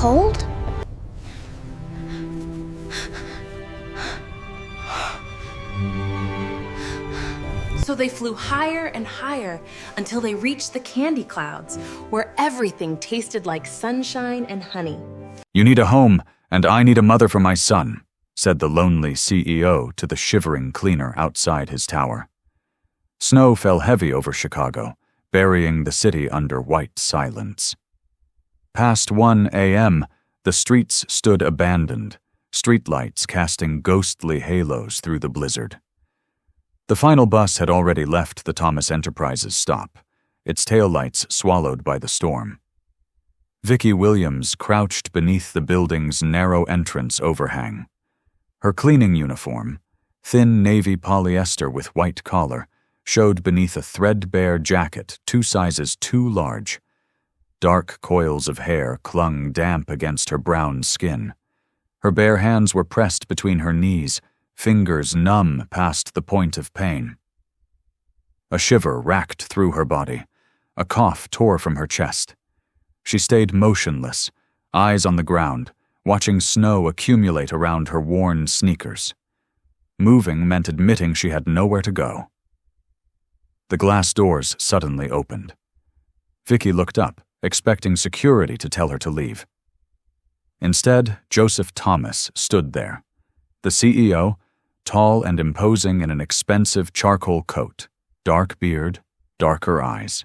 cold? So they flew higher and higher until they reached the candy clouds, where everything tasted like sunshine and honey. "You need a home, and I need a mother for my son," said the lonely CEO to the shivering cleaner outside his tower. Snow fell heavy over Chicago, burying the city under white silence. Past 1 a.m., the streets stood abandoned, streetlights casting ghostly halos through the blizzard. The final bus had already left the Thomas Enterprises stop, its taillights swallowed by the storm. Vicki Williams crouched beneath the building's narrow entrance overhang. Her cleaning uniform, thin navy polyester with white collar, showed beneath a threadbare jacket 2 sizes too large. Dark coils of hair clung damp against her brown skin. Her bare hands were pressed between her knees, fingers numb past the point of pain. A shiver racked through her body. A cough tore from her chest. She stayed motionless, eyes on the ground, watching snow accumulate around her worn sneakers. Moving meant admitting she had nowhere to go. The glass doors suddenly opened. Vicki looked up, expecting security to tell her to leave. Instead, Joseph Thomas stood there. The CEO, tall and imposing in an expensive charcoal coat, dark beard, darker eyes.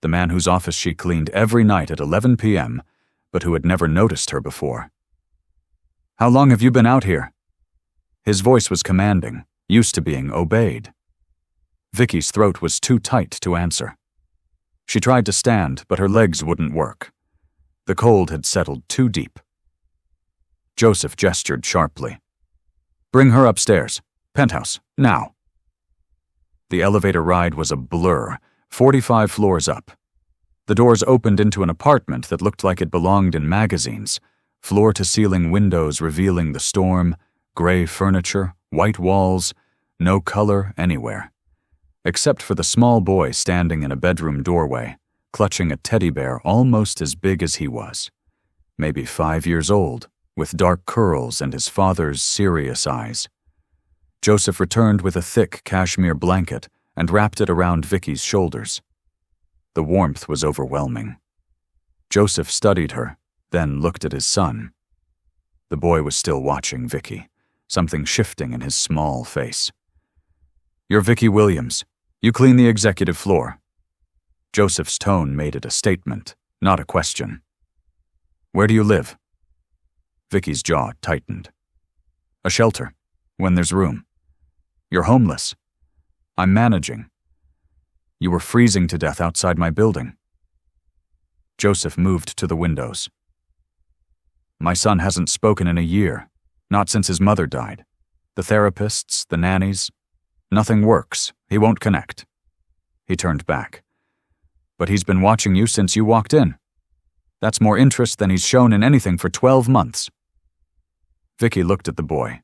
The man whose office she cleaned every night at 11 p.m., but who had never noticed her before. "How long have you been out here?" His voice was commanding, used to being obeyed. Vicki's throat was too tight to answer. She tried to stand, but her legs wouldn't work. The cold had settled too deep. Joseph gestured sharply. "Bring her upstairs. Penthouse, now." The elevator ride was a blur, 45 floors up. The doors opened into an apartment that looked like it belonged in magazines, floor-to-ceiling windows revealing the storm, gray furniture, white walls, no color anywhere. Except for the small boy standing in a bedroom doorway, clutching a teddy bear almost as big as he was. Maybe 5 years old, with dark curls and his father's serious eyes. Joseph returned with a thick cashmere blanket and wrapped it around Vicki's shoulders. The warmth was overwhelming. Joseph studied her, then looked at his son. The boy was still watching Vicki, something shifting in his small face. "You're Vicki Williams. You clean the executive floor." Joseph's tone made it a statement, not a question. "Where do you live?" Vicki's jaw tightened. "A shelter, when there's room." "You're homeless." "I'm managing." "You were freezing to death outside my building." Joseph moved to the windows. "My son hasn't spoken in a year, not since his mother died. The therapists, the nannies, nothing works. He won't connect." He turned back. "But he's been watching you since you walked in. That's more interest than he's shown in anything for 12 months. Vicki looked at the boy.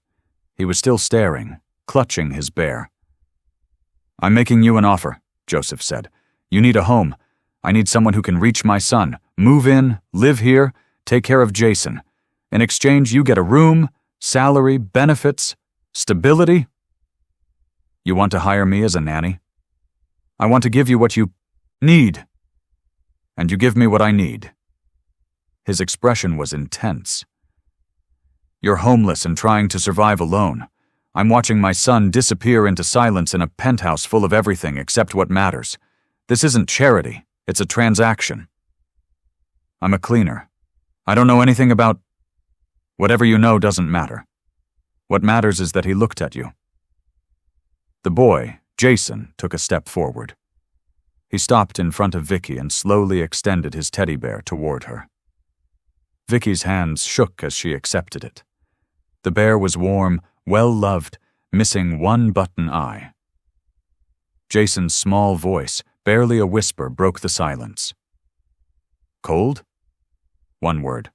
He was still staring, clutching his bear. "I'm making you an offer," Joseph said. "You need a home. I need someone who can reach my son, move in, live here, take care of Jason. In exchange, you get a room, salary, benefits, stability. You want to hire me as a nanny? I want to give you what you need. And you give me what I need." His expression was intense. "You're homeless and trying to survive alone. I'm watching my son disappear into silence in a penthouse full of everything except what matters. This isn't charity, it's a transaction. I'm a cleaner. I don't know anything about... Whatever you know doesn't matter. What matters is that he looked at you." The boy, Jason, took a step forward. He stopped in front of Vicki and slowly extended his teddy bear toward her. Vicki's hands shook as she accepted it. The bear was warm, well-loved, missing one button eye. Jason's small voice, barely a whisper, broke the silence. "Cold?" One word.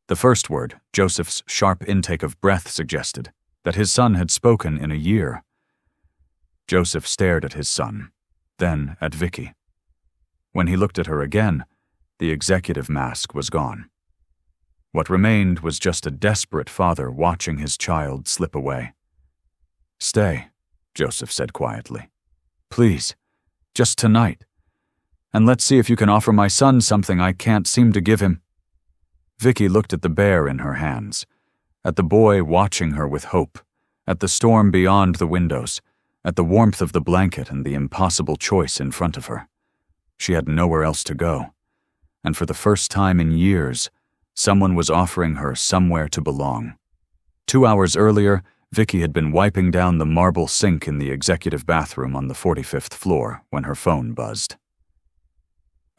The first word, Joseph's sharp intake of breath suggested, that his son had spoken in a year. Joseph stared at his son, then at Vicki. When he looked at her again, the executive mask was gone. What remained was just a desperate father watching his child slip away. "Stay," Joseph said quietly. "Please, just tonight. And let's see if you can offer my son something I can't seem to give him." Vicky looked at the bear in her hands, at the boy watching her with hope, at the storm beyond the windows, at the warmth of the blanket and the impossible choice in front of her. She had nowhere else to go, and for the first time in years, someone was offering her somewhere to belong. 2 hours earlier, Vicky had been wiping down the marble sink in the executive bathroom on the 45th floor when her phone buzzed.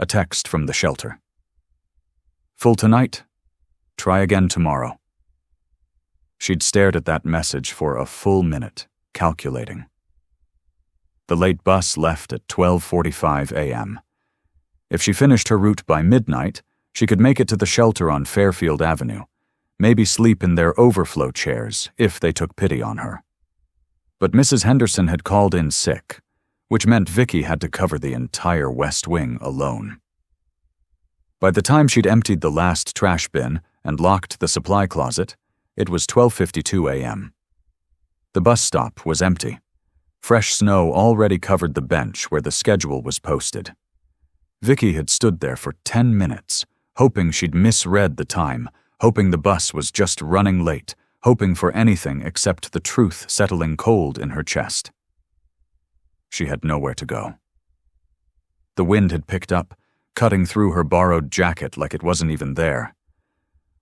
A text from the shelter. "Full tonight? Try again tomorrow." She'd stared at that message for a full minute, calculating. The late bus left at 12:45 a.m. If she finished her route by midnight, she could make it to the shelter on Fairfield Avenue, maybe sleep in their overflow chairs if they took pity on her. But Mrs. Henderson had called in sick, which meant Vicky had to cover the entire West Wing alone. By the time she'd emptied the last trash bin and locked the supply closet, it was 12:52 a.m. The bus stop was empty. Fresh snow already covered the bench where the schedule was posted. Vicky had stood there for 10 minutes, hoping she'd misread the time, hoping the bus was just running late, hoping for anything except the truth settling cold in her chest. She had nowhere to go. The wind had picked up, cutting through her borrowed jacket like it wasn't even there.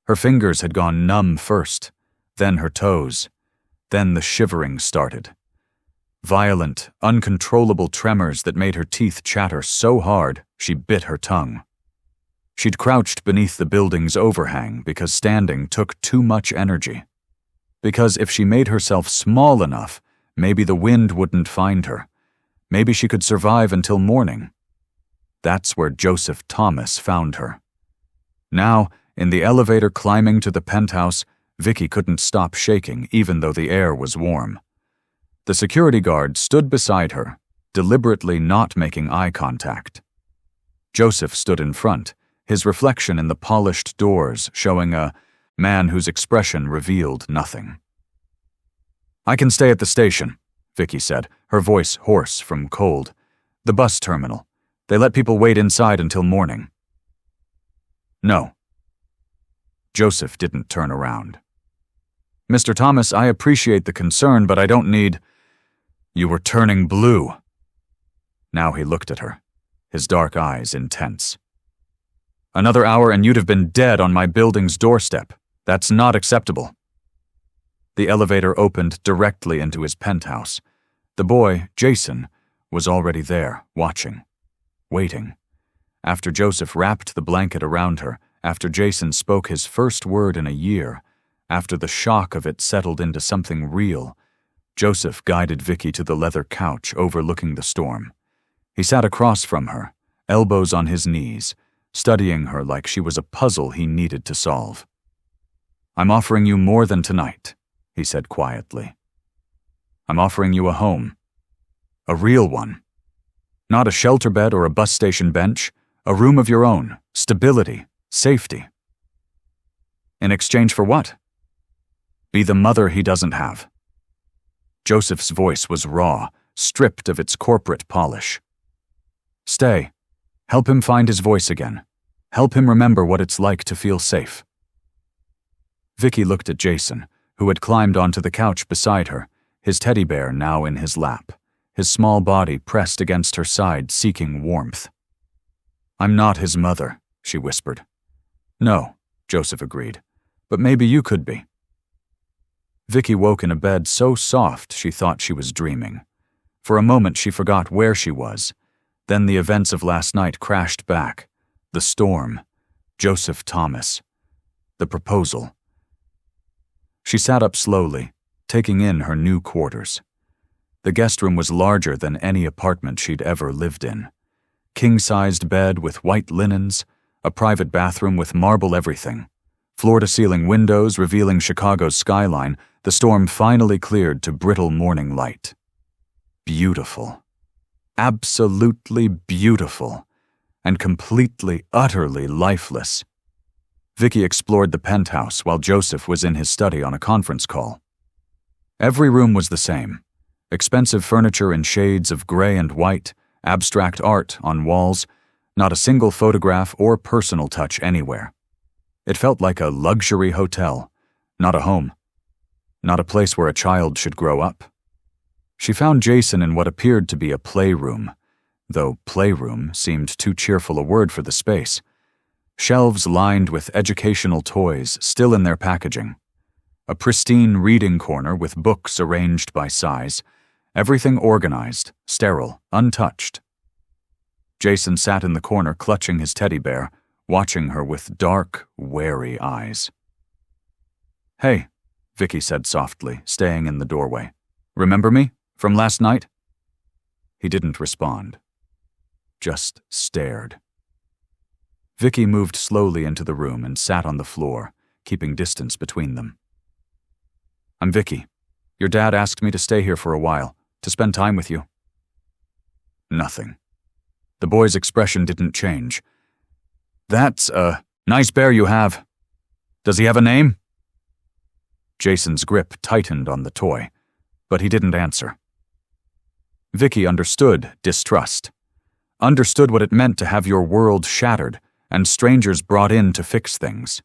Her fingers had gone numb first, then her toes, then the shivering started. Violent, uncontrollable tremors that made her teeth chatter so hard she bit her tongue. She'd crouched beneath the building's overhang because standing took too much energy. Because if she made herself small enough, maybe the wind wouldn't find her. Maybe she could survive until morning. That's where Joseph Thomas found her. Now, in the elevator climbing to the penthouse, Vicky couldn't stop shaking even though the air was warm. The security guard stood beside her, deliberately not making eye contact. Joseph stood in front, his reflection in the polished doors showing a man whose expression revealed nothing. "I can stay at the station," Vicky said, her voice hoarse from cold. "The bus terminal. They let people wait inside until morning." "No." Joseph didn't turn around. "Mr. Thomas, I appreciate the concern, but I don't need—" "You were turning blue." Now he looked at her, his dark eyes intense. "Another hour and you'd have been dead on my building's doorstep. That's not acceptable." The elevator opened directly into his penthouse. The boy, Jason, was already there, watching, waiting. After Joseph wrapped the blanket around her, after Jason spoke his first word in a year, after the shock of it settled into something real, Joseph guided Vicky to the leather couch overlooking the storm. He sat across from her, elbows on his knees, studying her like she was a puzzle he needed to solve. "I'm offering you more than tonight," he said quietly. "I'm offering you a home. A real one. Not a shelter bed or a bus station bench, a room of your own, stability, safety." "In exchange for what?" "Be the mother he doesn't have." Joseph's voice was raw, stripped of its corporate polish. "Stay. Help him find his voice again. Help him remember what it's like to feel safe." Vicky looked at Jason, who had climbed onto the couch beside her, his teddy bear now in his lap, his small body pressed against her side seeking warmth. "I'm not his mother," she whispered. "No," Joseph agreed, "but maybe you could be." Vicky woke in a bed so soft she thought she was dreaming. For a moment she forgot where she was. Then the events of last night crashed back. The storm. Joseph Thomas. The proposal. She sat up slowly, taking in her new quarters. The guest room was larger than any apartment she'd ever lived in. King-sized bed with white linens, a private bathroom with marble everything. Floor-to-ceiling windows revealing Chicago's skyline, the storm finally cleared to brittle morning light. Beautiful. Absolutely beautiful. And completely, utterly lifeless. Vicky explored the penthouse while Joseph was in his study on a conference call. Every room was the same. Expensive furniture in shades of gray and white, abstract art on walls, not a single photograph or personal touch anywhere. It felt like a luxury hotel, not a home, not a place where a child should grow up. She found Jason in what appeared to be a playroom, though playroom seemed too cheerful a word for the space. Shelves lined with educational toys still in their packaging. A pristine reading corner with books arranged by size, everything organized, sterile, untouched. Jason sat in the corner clutching his teddy bear, watching her with dark, wary eyes. "Hey," Vicky said softly, staying in the doorway. "Remember me? From last night?" He didn't respond. Just stared. Vicky moved slowly into the room and sat on the floor, keeping distance between them. "I'm Vicky. Your dad asked me to stay here for a while, to spend time with you." Nothing. The boy's expression didn't change. "That's a nice bear you have. Does he have a name?" Jason's grip tightened on the toy, but he didn't answer. Vicky understood distrust. Understood what it meant to have your world shattered and strangers brought in to fix things.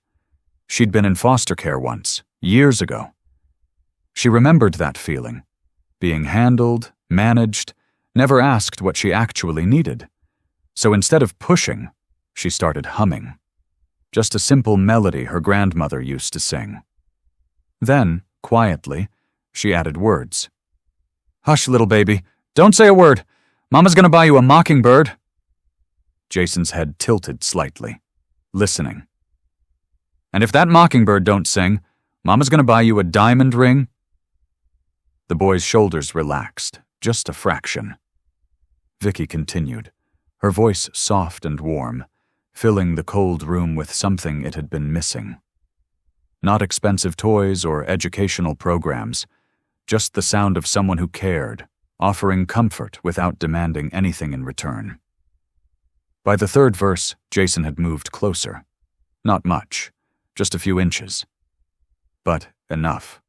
She'd been in foster care once, years ago. She remembered that feeling. Being handled, managed, never asked what she actually needed. So instead of pushing, she started humming. Just a simple melody her grandmother used to sing. Then, quietly, she added words. "Hush, little baby. Don't say a word. Mama's gonna buy you a mockingbird." Jason's head tilted slightly, listening. "And if that mockingbird don't sing, Mama's gonna buy you a diamond ring." The boy's shoulders relaxed, just a fraction. Vicky continued, her voice soft and warm, filling the cold room with something it had been missing. Not expensive toys or educational programs, just the sound of someone who cared, offering comfort without demanding anything in return. By the third verse, Jason had moved closer. Not much, just a few inches. But enough.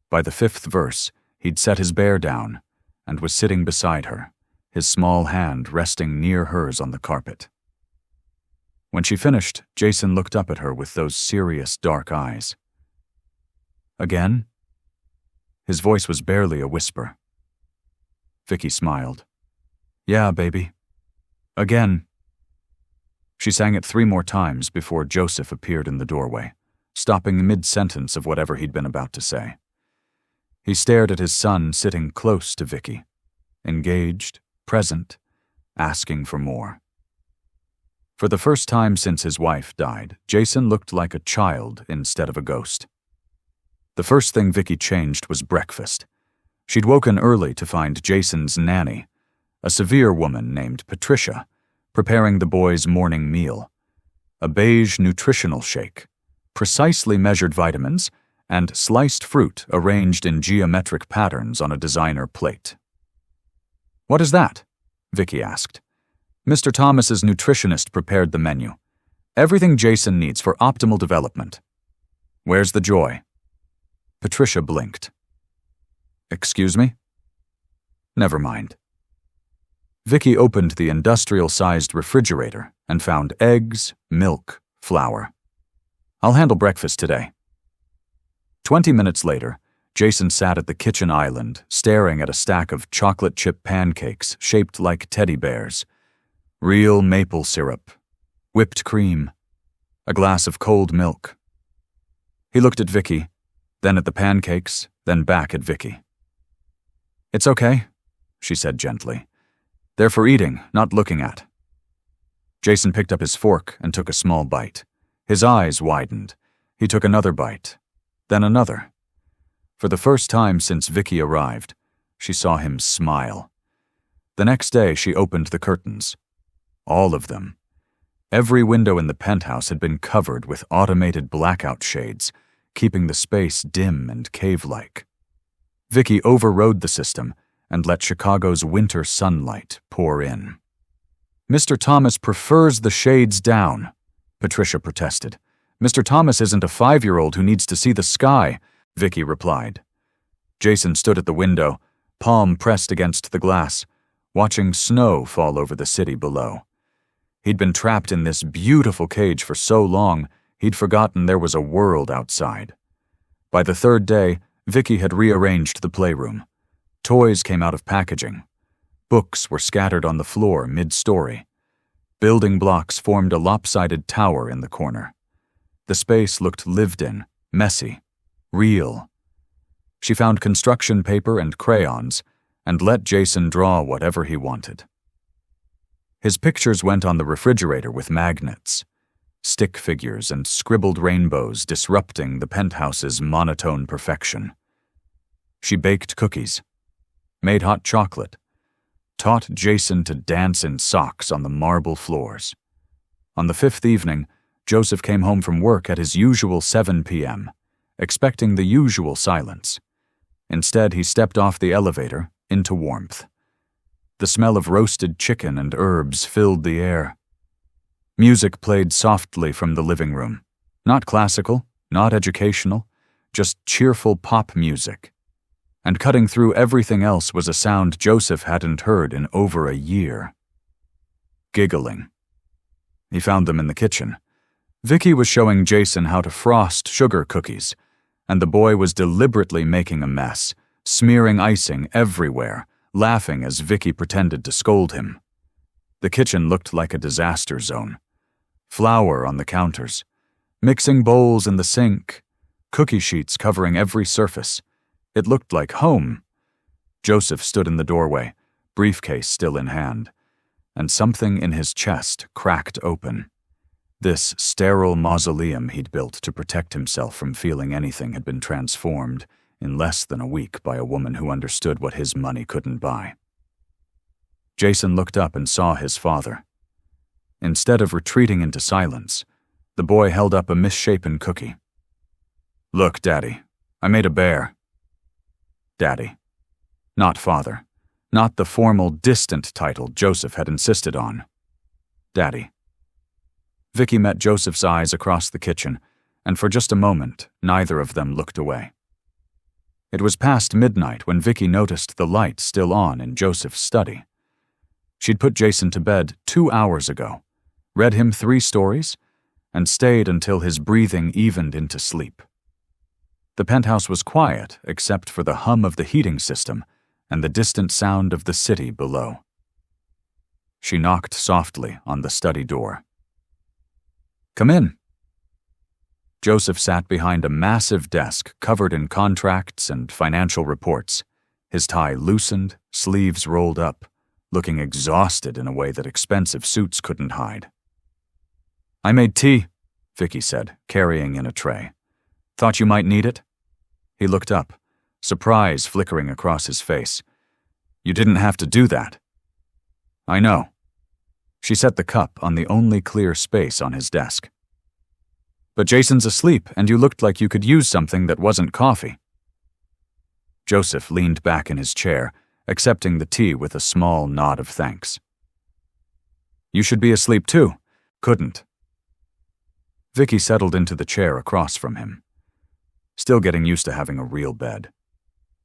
By the fifth verse, he'd set his bear down and was sitting beside her, his small hand resting near hers on the carpet. When she finished, Jason looked up at her with those serious, dark eyes. "Again?" His voice was barely a whisper. Vicky smiled. "Yeah, baby. Again." She sang it 3 more times before Joseph appeared in the doorway, stopping mid-sentence of whatever he'd been about to say. He stared at his son sitting close to Vicky, engaged, present, asking for more. For the first time since his wife died, Jason looked like a child instead of a ghost. The first thing Vicky changed was breakfast. She'd woken early to find Jason's nanny, a severe woman named Patricia, preparing the boys' morning meal. A beige nutritional shake, precisely measured vitamins, and sliced fruit arranged in geometric patterns on a designer plate. "What is that?" Vicky asked. Mr. Thomas's nutritionist prepared the menu. Everything Jason needs for optimal development. Where's the joy? Patricia blinked. Excuse me? Never mind. Vicky opened the industrial-sized refrigerator and found eggs, milk, flour. I'll handle breakfast today. 20 minutes later, Jason sat at the kitchen island, staring at a stack of chocolate chip pancakes shaped like teddy bears. Real maple syrup, whipped cream, a glass of cold milk. He looked at Vicky, then at the pancakes, then back at Vicky. It's okay, she said gently. They're for eating, not looking at. Jason picked up his fork and took a small bite. His eyes widened. He took another bite, then another. For the first time since Vicky arrived, she saw him smile. The next day she opened the curtains. All of them. Every window in the penthouse had been covered with automated blackout shades, keeping the space dim and cave-like. Vicky overrode the system and let Chicago's winter sunlight pour in. Mr. Thomas prefers the shades down, Patricia protested. Mr. Thomas isn't a 5-year-old who needs to see the sky, Vicky replied. Jason stood at the window, palm pressed against the glass, watching snow fall over the city below. He'd been trapped in this beautiful cage for so long, he'd forgotten there was a world outside. By the third day, Vicky had rearranged the playroom. Toys came out of packaging. Books were scattered on the floor mid-story. Building blocks formed a lopsided tower in the corner. The space looked lived in, messy, real. She found construction paper and crayons and let Jason draw whatever he wanted. His pictures went on the refrigerator with magnets, stick figures and scribbled rainbows disrupting the penthouse's monotone perfection. She baked cookies, made hot chocolate, taught Jason to dance in socks on the marble floors. On the 5th evening, Joseph came home from work at his usual 7 p.m., expecting the usual silence. Instead, he stepped off the elevator into warmth. The smell of roasted chicken and herbs filled the air. Music played softly from the living room. Not classical, not educational, just cheerful pop music. And cutting through everything else was a sound Joseph hadn't heard in over a year. Giggling. He found them in the kitchen. Vicky was showing Jason how to frost sugar cookies, and the boy was deliberately making a mess, smearing icing everywhere, laughing as Vicky pretended to scold him. The kitchen looked like a disaster zone. Flour on the counters, mixing bowls in the sink, cookie sheets covering every surface. It looked like home. Joseph stood in the doorway, briefcase still in hand, and something in his chest cracked open. This sterile mausoleum he'd built to protect himself from feeling anything had been transformed in less than a week by a woman who understood what his money couldn't buy. Jason looked up and saw his father. Instead of retreating into silence, the boy held up a misshapen cookie. "Look, Daddy, I made a bear." Daddy. Not father. Not the formal, distant title Joseph had insisted on. Daddy. Vicky met Joseph's eyes across the kitchen, and for just a moment, neither of them looked away. It was past midnight when Vicky noticed the light still on in Joseph's study. She'd put Jason to bed 2 hours ago, read him 3 stories, and stayed until his breathing evened into sleep. The penthouse was quiet except for the hum of the heating system and the distant sound of the city below. She knocked softly on the study door. "Come in." Joseph sat behind a massive desk covered in contracts and financial reports, his tie loosened, sleeves rolled up, looking exhausted in a way that expensive suits couldn't hide. "I made tea," Vicky said, carrying in a tray. "Thought you might need it?" He looked up, surprise flickering across his face. "You didn't have to do that." "I know." She set the cup on the only clear space on his desk. "But Jason's asleep, and you looked like you could use something that wasn't coffee." Joseph leaned back in his chair, accepting the tea with a small nod of thanks. "You should be asleep too. Couldn't." Vicky settled into the chair across from him. Still getting used to having a real bed.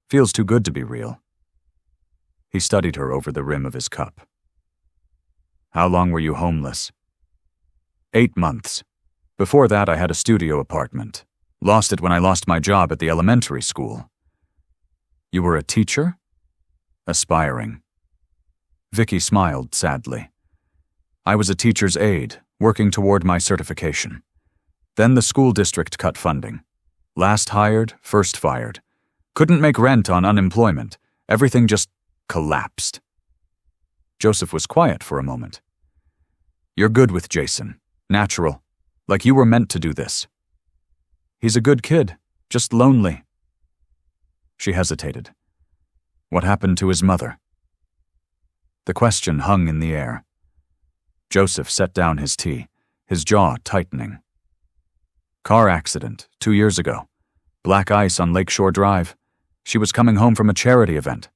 Feels too good to be real. He studied her over the rim of his cup. "How long were you homeless?" 8 months. Before that, I had a studio apartment. Lost it when I lost my job at the elementary school." "You were a teacher?" "Aspiring." Vicky smiled sadly. "I was a teacher's aide, working toward my certification. Then the school district cut funding. Last hired, first fired. Couldn't make rent on unemployment. Everything just collapsed." Joseph was quiet for a moment. "You're good with Jason. Natural. Like you were meant to do this." "He's a good kid. Just lonely." She hesitated. "What happened to his mother?" The question hung in the air. Joseph set down his tea, his jaw tightening. "Car accident, 2 years ago. Black ice on Lakeshore Drive. She was coming home from a charity event."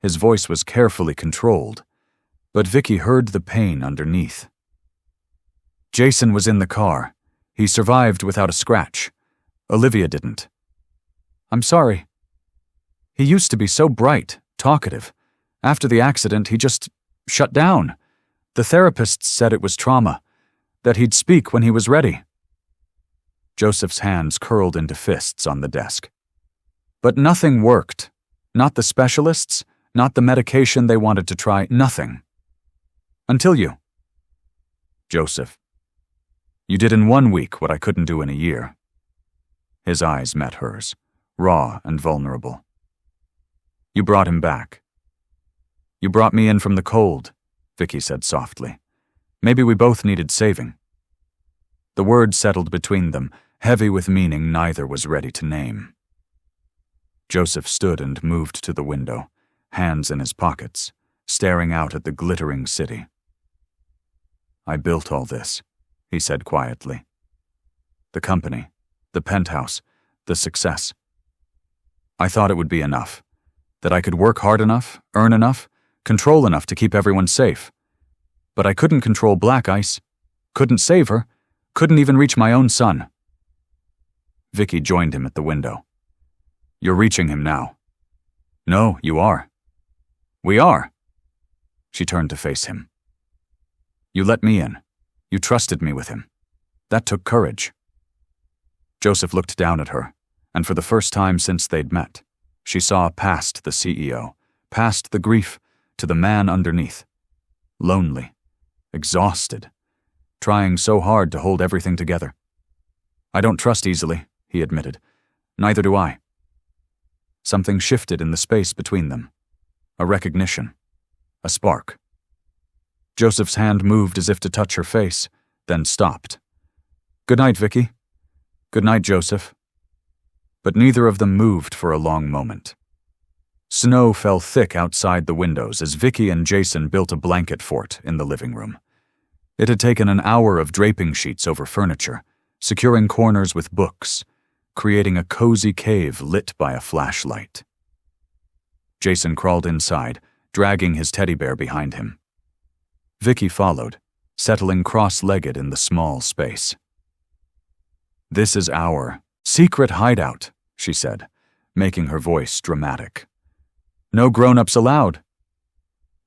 His voice was carefully controlled, but Vicky heard the pain underneath. Jason was in the car. He survived without a scratch. Olivia didn't. I'm sorry. He used to be so bright, talkative. After the accident, he just shut down. The therapists said it was trauma, that he'd speak when he was ready. Joseph's hands curled into fists on the desk. But nothing worked. Not the specialists, not the medication they wanted to try, nothing. Until you. Joseph. You did in 1 week what I couldn't do in a year. His eyes met hers, raw and vulnerable. You brought him back. You brought me in from the cold, Vicky said softly. Maybe we both needed saving. The words settled between them, heavy with meaning neither was ready to name. Joseph stood and moved to the window, hands in his pockets, staring out at the glittering city. I built all this, he said quietly. The company, the penthouse, the success. I thought it would be enough, that I could work hard enough, earn enough, control enough to keep everyone safe. But I couldn't control Black Ice, couldn't save her, couldn't even reach my own son. Vicky joined him at the window. You're reaching him now. No, you are. We are. She turned to face him. You let me in. You trusted me with him. That took courage. Joseph looked down at her, and for the first time since they'd met, she saw past the CEO, past the grief, to the man underneath. Lonely, exhausted, trying so hard to hold everything together. I don't trust easily, he admitted. Neither do I. Something shifted in the space between them. A recognition. A spark. Joseph's hand moved as if to touch her face, then stopped. Good night, Vicky. Good night, Joseph. But neither of them moved for a long moment. Snow fell thick outside the windows as Vicky and Jason built a blanket fort in the living room. It had taken an hour of draping sheets over furniture, securing corners with books, creating a cozy cave lit by a flashlight. Jason crawled inside, dragging his teddy bear behind him. Vicky followed, settling cross-legged in the small space. This is our secret hideout, she said, making her voice dramatic. No grown-ups allowed.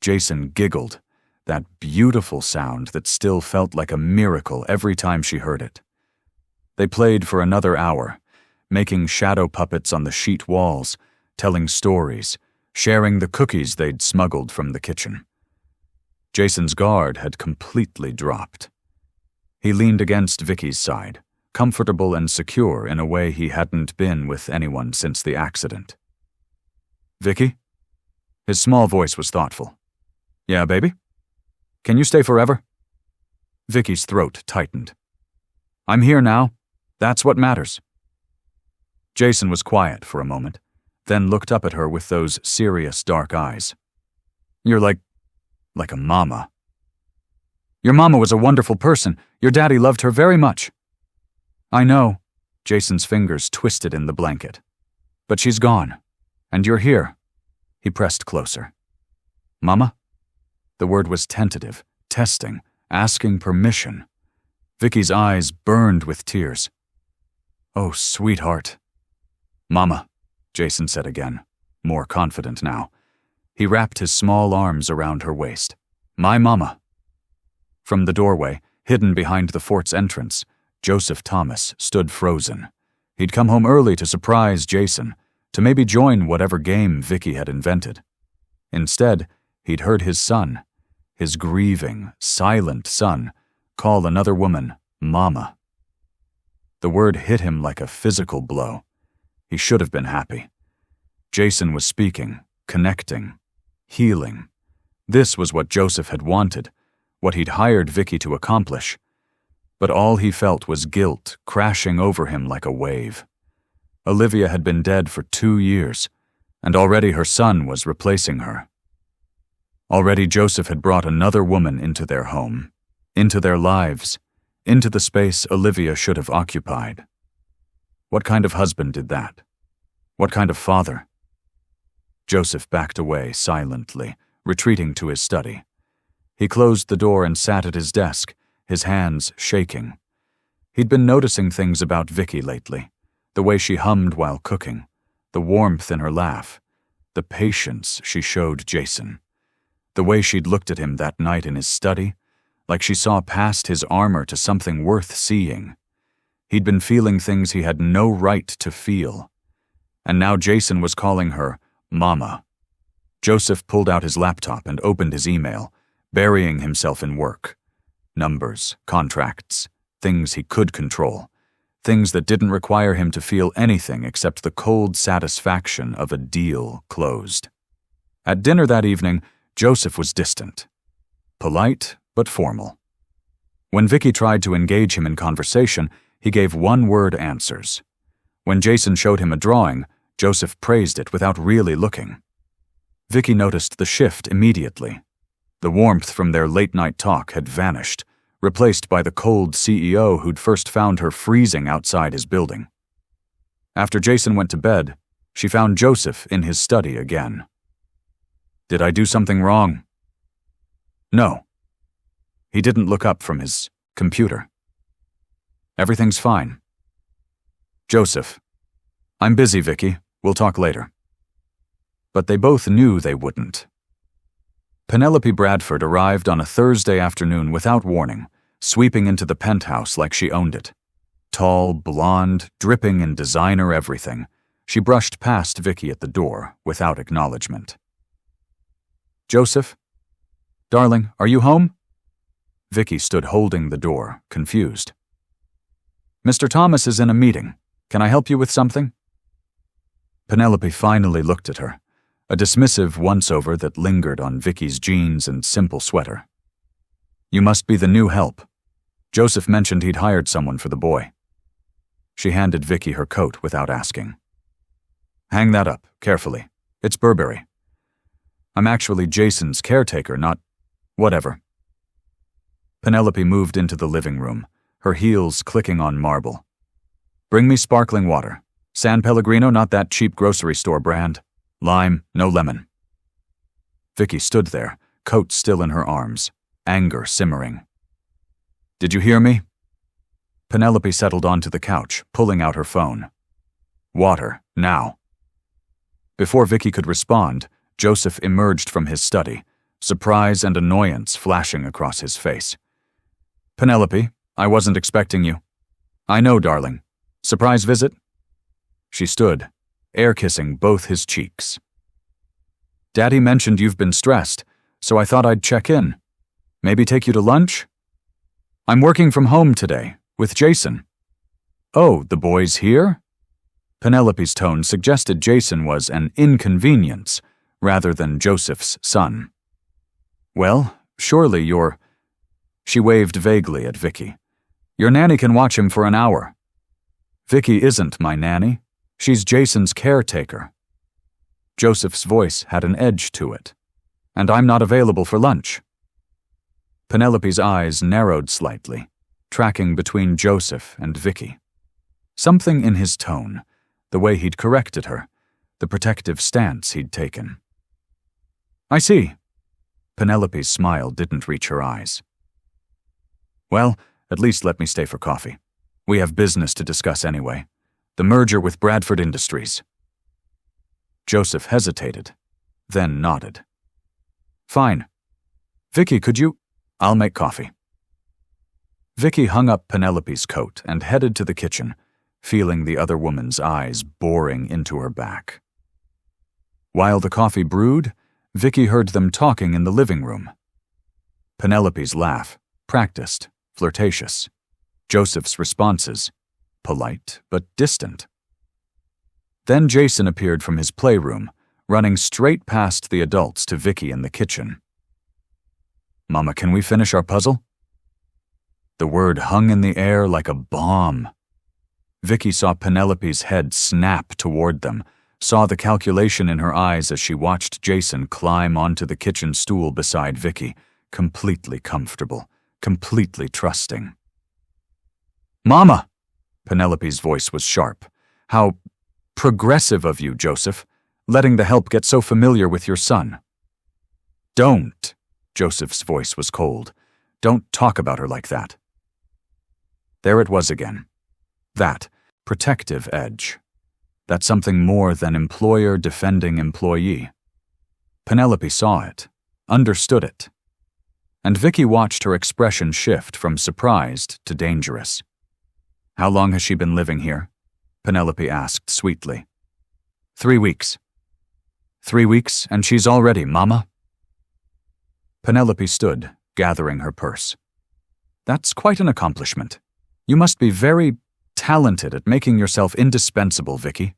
Jason giggled, that beautiful sound that still felt like a miracle every time she heard it. They played for another hour, making shadow puppets on the sheet walls, telling stories, sharing the cookies they'd smuggled from the kitchen. Jason's guard had completely dropped. He leaned against Vicky's side, comfortable and secure in a way he hadn't been with anyone since the accident. Vicky? His small voice was thoughtful. Yeah, baby? Can you stay forever? Vicky's throat tightened. I'm here now. That's what matters. Jason was quiet for a moment, then looked up at her with those serious dark eyes. You're like a mama. Your mama was a wonderful person. Your daddy loved her very much. I know. Jason's fingers twisted in the blanket. But she's gone. And you're here. He pressed closer. Mama? The word was tentative, testing, asking permission. Vicky's eyes burned with tears. Oh, sweetheart. Mama, Jason said again, more confident now. He wrapped his small arms around her waist. My mama. From the doorway, hidden behind the fort's entrance, Joseph Thomas stood frozen. He'd come home early to surprise Jason, to maybe join whatever game Vicky had invented. Instead, he'd heard his son, his grieving, silent son, call another woman Mama. The word hit him like a physical blow. He should have been happy. Jason was speaking, connecting, healing. This was what Joseph had wanted, what he'd hired Vicky to accomplish. But all he felt was guilt crashing over him like a wave. Olivia had been dead for 2 years, and already her son was replacing her. Already Joseph had brought another woman into their home, into their lives, into the space Olivia should have occupied. What kind of husband did that? What kind of father? Joseph backed away silently, retreating to his study. He closed the door and sat at his desk, his hands shaking. He'd been noticing things about Vicky lately, the way she hummed while cooking, the warmth in her laugh, the patience she showed Jason, the way she'd looked at him that night in his study, like she saw past his armor to something worth seeing. He'd been feeling things he had no right to feel. And now Jason was calling her Mama. Joseph pulled out his laptop and opened his email, burying himself in work. Numbers, contracts, things he could control, things that didn't require him to feel anything except the cold satisfaction of a deal closed. At dinner that evening, Joseph was distant. Polite, but formal. When Vicky tried to engage him in conversation, he gave one-word answers. When Jason showed him a drawing, Joseph praised it without really looking. Vicky noticed the shift immediately. The warmth from their late-night talk had vanished, replaced by the cold CEO who'd first found her freezing outside his building. After Jason went to bed, she found Joseph in his study again. "Did I do something wrong?" "No." He didn't look up from his computer. "Everything's fine." "Joseph, I'm busy, Vicky. We'll talk later." But they both knew they wouldn't. Penelope Bradford arrived on a Thursday afternoon without warning, sweeping into the penthouse like she owned it. Tall, blonde, dripping in designer everything, she brushed past Vicky at the door without acknowledgement. "Joseph? Darling, are you home?" Vicky stood holding the door, confused. "Mr. Thomas is in a meeting. Can I help you with something?" Penelope finally looked at her, a dismissive once-over that lingered on Vicky's jeans and simple sweater. "You must be the new help. Joseph mentioned he'd hired someone for the boy." She handed Vicky her coat without asking. "Hang that up, carefully. It's Burberry. I'm actually Jason's caretaker, not whatever." Penelope moved into the living room, her heels clicking on marble. "Bring me sparkling water. San Pellegrino, not that cheap grocery store brand. Lime, no lemon." Vicky stood there, coat still in her arms, anger simmering. "Did you hear me?" Penelope settled onto the couch, pulling out her phone. "Water, now." Before Vicky could respond, Joseph emerged from his study, surprise and annoyance flashing across his face. "Penelope, I wasn't expecting you." "I know, darling. Surprise visit?" She stood, air-kissing both his cheeks. "Daddy mentioned you've been stressed, so I thought I'd check in. Maybe take you to lunch?" "I'm working from home today, with Jason." "Oh, the boy's here?" Penelope's tone suggested Jason was an inconvenience rather than Joseph's son. "Well, surely you're—" She waved vaguely at Vicky. "Your nanny can watch him for an hour." "Vicky isn't my nanny. She's Jason's caretaker." Joseph's voice had an edge to it. "And I'm not available for lunch." Penelope's eyes narrowed slightly, tracking between Joseph and Vicky. Something in his tone, the way he'd corrected her, the protective stance he'd taken. "I see." Penelope's smile didn't reach her eyes. "Well, at least let me stay for coffee. We have business to discuss anyway. The merger with Bradford Industries." Joseph hesitated, then nodded. "Fine. Vicky, could you—" "I'll make coffee." Vicky hung up Penelope's coat and headed to the kitchen, feeling the other woman's eyes boring into her back. While the coffee brewed, Vicky heard them talking in the living room. Penelope's laugh, practiced, flirtatious. Joseph's responses, polite but distant. Then Jason appeared from his playroom, running straight past the adults to Vicky in the kitchen. "Mama, can we finish our puzzle?" The word hung in the air like a bomb. Vicky saw Penelope's head snap toward them, saw the calculation in her eyes as she watched Jason climb onto the kitchen stool beside Vicky, completely comfortable, completely trusting. "Mama!" Penelope's voice was sharp. "How progressive of you, Joseph, letting the help get so familiar with your son." "Don't!" Joseph's voice was cold. "Don't talk about her like that." There it was again. That protective edge. That something more than employer defending employee. Penelope saw it, understood it. And Vicky watched her expression shift from surprised to dangerous. How long has she been living here? Penelope asked sweetly. 3 weeks. 3 weeks, and she's already Mama? Penelope stood, gathering her purse. That's quite an accomplishment. You must be very talented at making yourself indispensable, Vicky.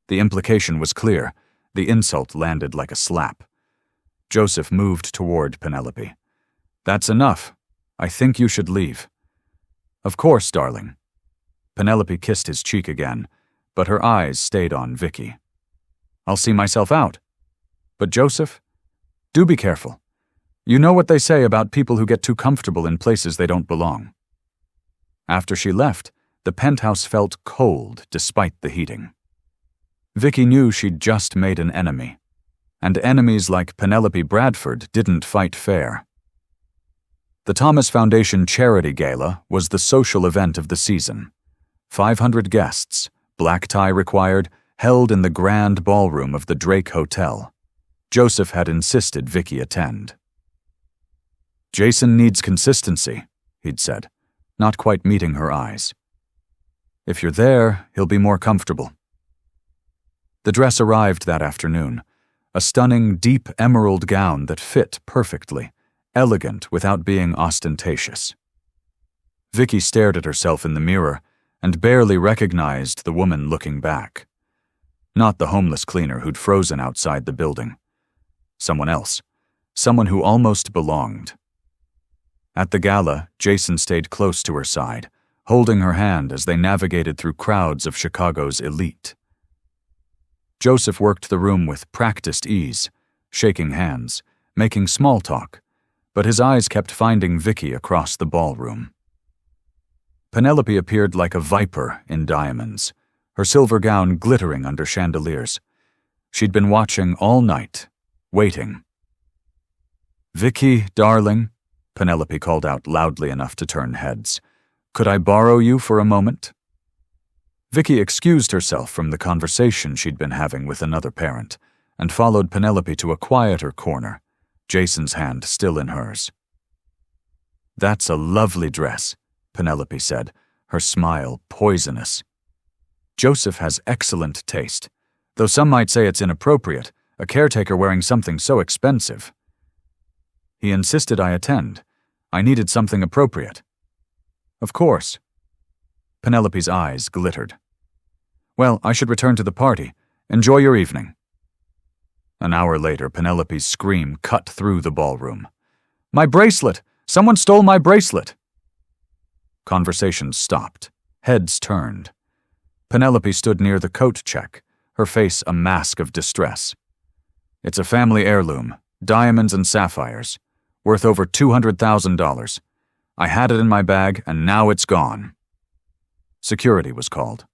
The implication was clear. The insult landed like a slap. Joseph moved toward Penelope. That's enough. I think you should leave. Of course, darling. Penelope kissed his cheek again, but her eyes stayed on Vicky. I'll see myself out. But Joseph, do be careful. You know what they say about people who get too comfortable in places they don't belong. After she left, the penthouse felt cold despite the heating. Vicky knew she'd just made an enemy, and enemies like Penelope Bradford didn't fight fair. The Thomas Foundation Charity Gala was the social event of the season. 500 guests, black tie required, held in the grand ballroom of the Drake Hotel. Joseph had insisted Vicky attend. Jason needs consistency, he'd said, not quite meeting her eyes. If you're there, he'll be more comfortable. The dress arrived that afternoon, a stunning deep emerald gown that fit perfectly, elegant without being ostentatious. Vicky stared at herself in the mirror and barely recognized the woman looking back. Not the homeless cleaner who'd frozen outside the building. Someone else. Someone who almost belonged. At the gala, Jason stayed close to her side, holding her hand as they navigated through crowds of Chicago's elite. Joseph worked the room with practiced ease, shaking hands, making small talk, but his eyes kept finding Vicky across the ballroom. Penelope appeared like a viper in diamonds, her silver gown glittering under chandeliers. She'd been watching all night, waiting. Vicky, darling, Penelope called out loudly enough to turn heads. Could I borrow you for a moment? Vicky excused herself from the conversation she'd been having with another parent and followed Penelope to a quieter corner, Jason's hand still in hers. That's a lovely dress, Penelope said, her smile poisonous. Joseph has excellent taste, though some might say it's inappropriate, a caretaker wearing something so expensive. He insisted I attend. I needed something appropriate. Of course. Penelope's eyes glittered. Well, I should return to the party. Enjoy your evening. An hour later, Penelope's scream cut through the ballroom. My bracelet! Someone stole my bracelet! Conversations stopped. Heads turned. Penelope stood near the coat check, her face a mask of distress. It's a family heirloom, diamonds and sapphires, worth over $200,000. I had it in my bag, and now it's gone. Security was called.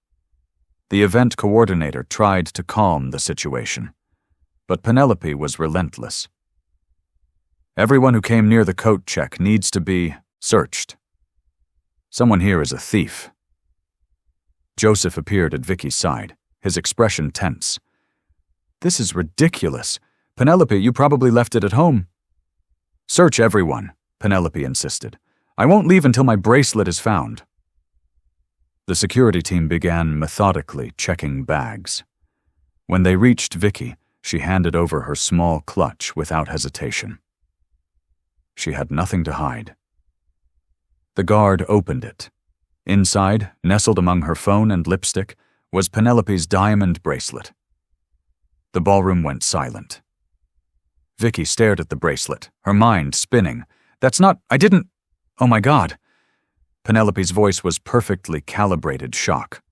The event coordinator tried to calm the situation, but Penelope was relentless. Everyone who came near the coat check needs to be searched. Someone here is a thief. Joseph appeared at Vicky's side, his expression tense. This is ridiculous. Penelope, you probably left it at home. Search everyone, Penelope insisted. I won't leave until my bracelet is found. The security team began methodically checking bags. When they reached Vicky, she handed over her small clutch without hesitation. She had nothing to hide. The guard opened it. Inside, nestled among her phone and lipstick, was Penelope's diamond bracelet. The ballroom went silent. Vicky stared at the bracelet, her mind spinning. Oh my God. Penelope's voice was perfectly calibrated shock.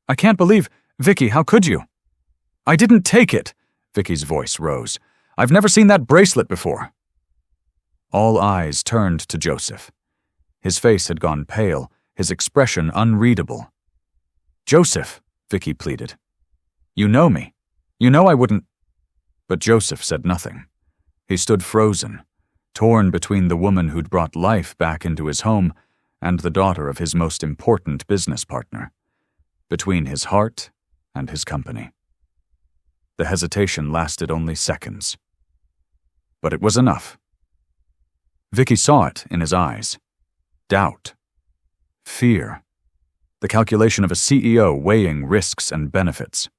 I can't believe, Vicky, how could you? I didn't take it, Vicky's voice rose. I've never seen that bracelet before. All eyes turned to Joseph. His face had gone pale, his expression unreadable. Joseph, Vicky pleaded. You know me. You know I wouldn't. But Joseph said nothing. He stood frozen, torn between the woman who'd brought life back into his home and the daughter of his most important business partner, between his heart and his company. The hesitation lasted only seconds. But it was enough. Vicky saw it in his eyes. Doubt. Fear. The calculation of a CEO weighing risks and benefits.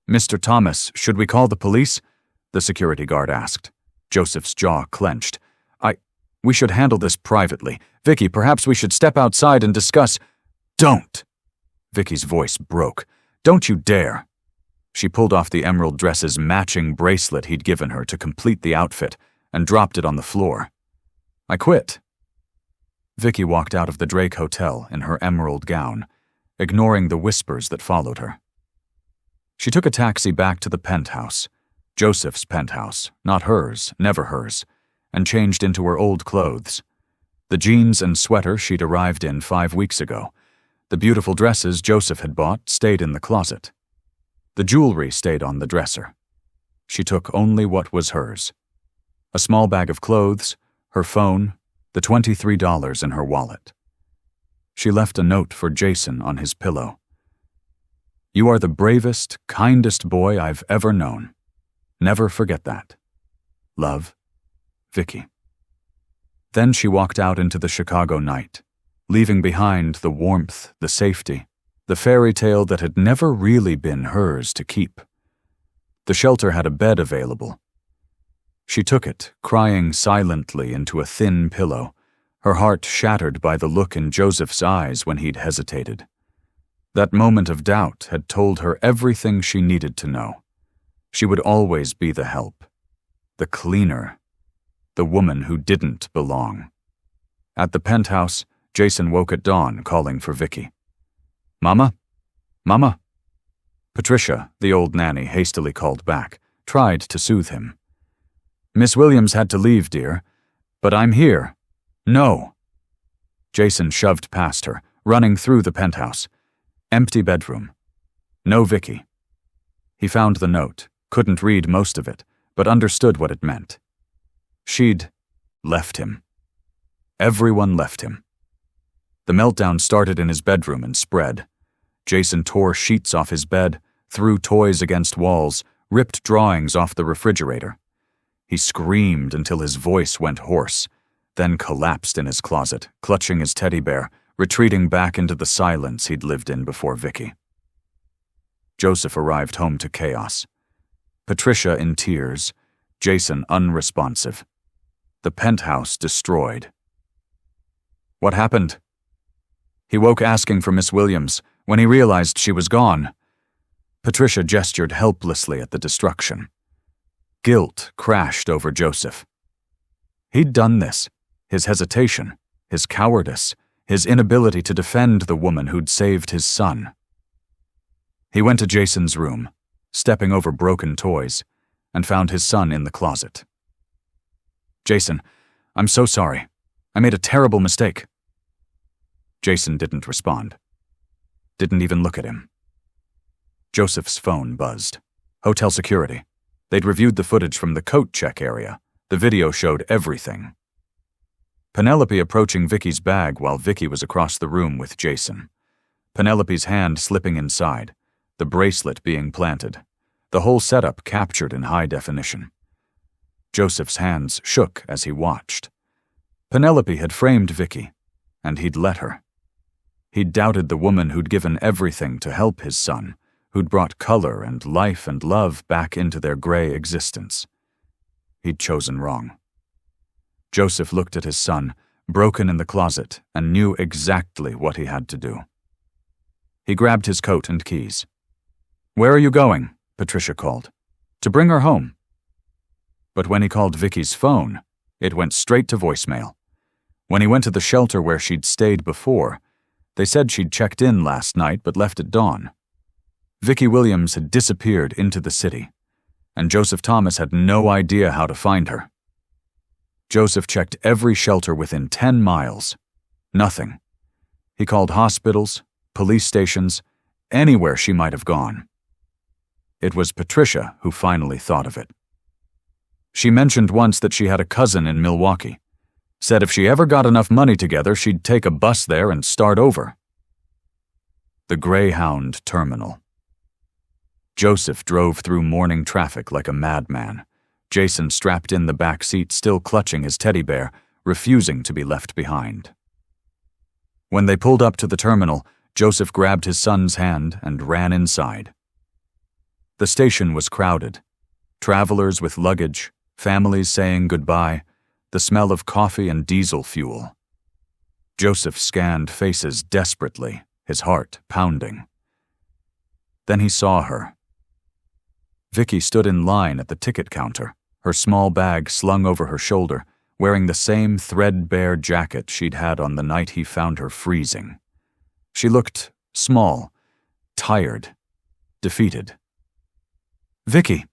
"Mr. Thomas, should we call the police?" the security guard asked. Joseph's jaw clenched. We should handle this privately. Vicky, perhaps we should step outside and discuss." "Don't!" Vicky's voice broke. "Don't you dare!" She pulled off the emerald dress's matching bracelet he'd given her to complete the outfit and dropped it on the floor. "I quit." Vicky walked out of the Drake Hotel in her emerald gown, ignoring the whispers that followed her. She took a taxi back to the penthouse, Joseph's penthouse, not hers, never hers, and changed into her old clothes. The jeans and sweater she'd arrived in 5 weeks ago. The beautiful dresses Joseph had bought stayed in the closet. The jewelry stayed on the dresser. She took only what was hers. A small bag of clothes, her phone, the $23 in her wallet. She left a note for Jason on his pillow. "You are the bravest, kindest boy I've ever known. Never forget that. Love, Vicky." Then she walked out into the Chicago night, leaving behind the warmth, the safety, the fairy tale that had never really been hers to keep. The shelter had a bed available. She took it, crying silently into a thin pillow, her heart shattered by the look in Joseph's eyes when he'd hesitated. That moment of doubt had told her everything she needed to know. She would always be the help, the cleaner, the woman who didn't belong. At the penthouse, Jason woke at dawn calling for Vicky. "Mama? Mama?" Patricia, the old nanny, hastily called back, tried to soothe him. "Miss Williams had to leave, dear. But I'm here." "No." Jason shoved past her, running through the penthouse. Empty bedroom. No Vicky. He found the note, couldn't read most of it, but understood what it meant. She'd left him. Everyone left him. The meltdown started in his bedroom and spread. Jason tore sheets off his bed, threw toys against walls, ripped drawings off the refrigerator. He screamed until his voice went hoarse, then collapsed in his closet, clutching his teddy bear, retreating back into the silence he'd lived in before Vicky. Joseph arrived home to chaos. Patricia in tears, Jason unresponsive. The penthouse destroyed. What happened? He woke asking for Miss Williams when he realized she was gone. Patricia gestured helplessly at the destruction. Guilt crashed over Joseph. He'd done this, his hesitation, his cowardice, his inability to defend the woman who'd saved his son. He went to Jason's room, stepping over broken toys, and found his son in the closet. "Jason, I'm so sorry. I made a terrible mistake." Jason didn't respond. Didn't even look at him. Joseph's phone buzzed. Hotel security. They'd reviewed the footage from the coat check area. The video showed everything. Penelope approaching Vicky's bag while Vicky was across the room with Jason. Penelope's hand slipping inside, the bracelet being planted, the whole setup captured in high definition. Joseph's hands shook as he watched. Penelope had framed Vicky, and he'd let her. He'd doubted the woman who'd given everything to help his son, who'd brought color and life and love back into their gray existence. He'd chosen wrong. Joseph looked at his son, broken in the closet, and knew exactly what he had to do. He grabbed his coat and keys. "Where are you going?" Patricia called. "To bring her home." But when he called Vicky's phone, it went straight to voicemail. When he went to the shelter where she'd stayed before, they said she'd checked in last night but left at dawn. Vicky Williams had disappeared into the city, and Joseph Thomas had no idea how to find her. Joseph checked every shelter within 10 miles. Nothing. He called hospitals, police stations, anywhere she might have gone. It was Patricia who finally thought of it. She mentioned once that she had a cousin in Milwaukee. Said if she ever got enough money together, she'd take a bus there and start over. The Greyhound Terminal. Joseph drove through morning traffic like a madman. Jason strapped in the back seat, still clutching his teddy bear, refusing to be left behind. When they pulled up to the terminal, Joseph grabbed his son's hand and ran inside. The station was crowded. Travelers with luggage, families saying goodbye, the smell of coffee and diesel fuel. Joseph scanned faces desperately, his heart pounding. Then he saw her. Vicky stood in line at the ticket counter, her small bag slung over her shoulder, wearing the same threadbare jacket she'd had on the night he found her freezing. She looked small, tired, defeated. "Vicky!"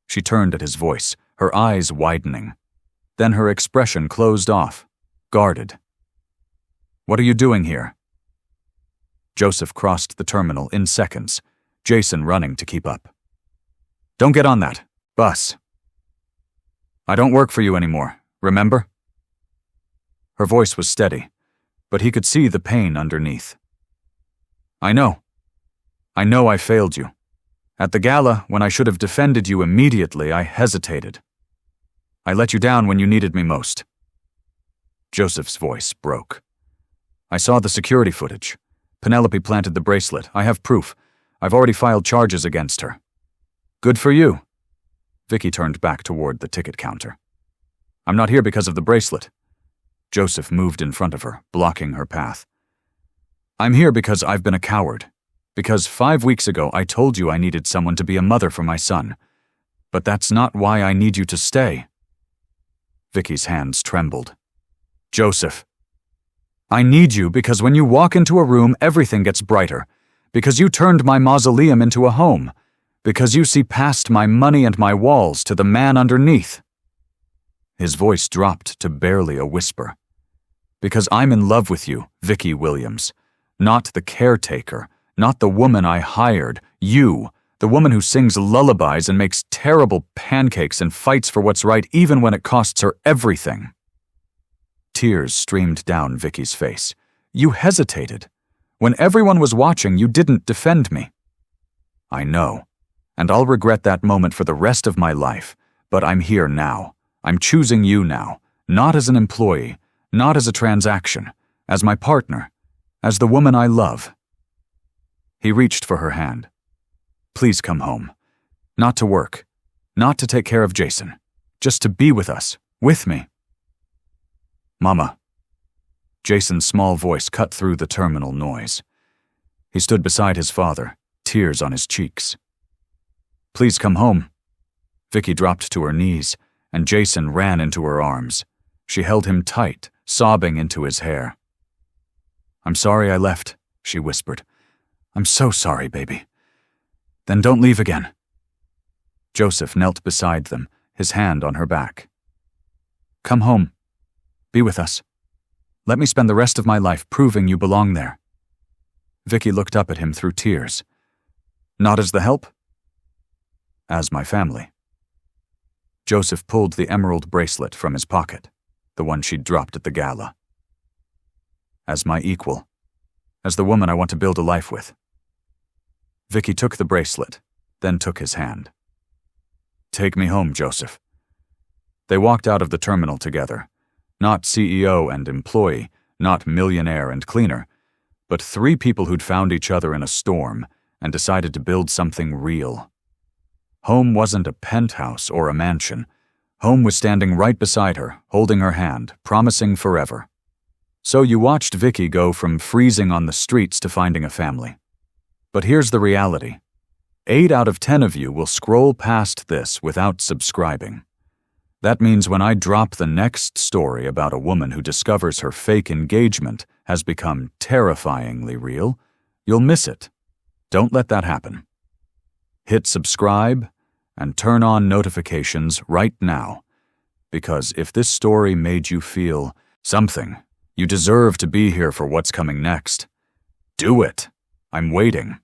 She turned at his voice, her eyes widening. Then her expression closed off, guarded. "What are you doing here?" Joseph crossed the terminal in seconds, Jason running to keep up. "Don't get on that bus. I don't work for you anymore, remember?" Her voice was steady, but he could see the pain underneath. I know I failed you. At the gala, when I should have defended you immediately, I hesitated. I let you down when you needed me most." Joseph's voice broke. "I saw the security footage. Penelope planted the bracelet. I have proof. I've already filed charges against her." "Good for you." Vicky turned back toward the ticket counter. "I'm not here because of the bracelet." Joseph moved in front of her, blocking her path. "I'm here because I've been a coward. Because 5 weeks ago I told you I needed someone to be a mother for my son. But that's not why I need you to stay." Vicky's hands trembled. "Joseph, I need you because when you walk into a room, everything gets brighter. Because you turned my mausoleum into a home. Because you see past my money and my walls to the man underneath." His voice dropped to barely a whisper. "Because I'm in love with you, Vicky Williams. Not the caretaker, not the woman I hired. You, the woman who sings lullabies and makes terrible pancakes and fights for what's right even when it costs her everything." Tears streamed down Vicky's face. "You hesitated. When everyone was watching, you didn't defend me." "I know, and I'll regret that moment for the rest of my life, but I'm here now. I'm choosing you now, not as an employee, not as a transaction, as my partner, as the woman I love." He reached for her hand. "Please come home. Not to work, not to take care of Jason, just to be with us, with me." "Mama." Jason's small voice cut through the terminal noise. He stood beside his father, tears on his cheeks. "Please come home." Vicky dropped to her knees, and Jason ran into her arms. She held him tight, sobbing into his hair. "I'm sorry I left," she whispered. "I'm so sorry, baby." "Then don't leave again." Joseph knelt beside them, his hand on her back. "Come home. Be with us. Let me spend the rest of my life proving you belong there." Vicky looked up at him through tears. "Not as the help?" "As my family." Joseph pulled the emerald bracelet from his pocket, the one she'd dropped at the gala. "As my equal. As the woman I want to build a life with." Vicky took the bracelet, then took his hand. "Take me home, Joseph." They walked out of the terminal together. Not CEO and employee, not millionaire and cleaner, but 3 people who'd found each other in a storm and decided to build something real. Home wasn't a penthouse or a mansion. Home was standing right beside her, holding her hand, promising forever. So you watched Vicky go from freezing on the streets to finding a family. But here's the reality. 8 out of 10 of you will scroll past this without subscribing. That means when I drop the next story about a woman who discovers her fake engagement has become terrifyingly real, you'll miss it. Don't let that happen. Hit subscribe and turn on notifications right now, because if this story made you feel something, you deserve to be here for what's coming next. Do it. I'm waiting.